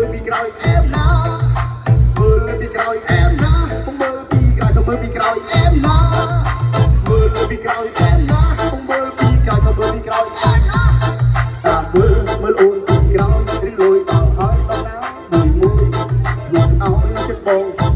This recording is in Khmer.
មើលពីក្រោយអែមណាមើលពីក្រោយអែមណាពុំមើលពីក្រោយក៏មើលពីក្រោយអែមណាមើលពីក្រោយអែមណាពុំមើលពីក្រោយក៏មើលពីក្រោយអែមណាតាមមើលអូនពីក្រោយរីលយដល់ហើយដល់ណាមួយមួយលោកឲ្យចិត្តបង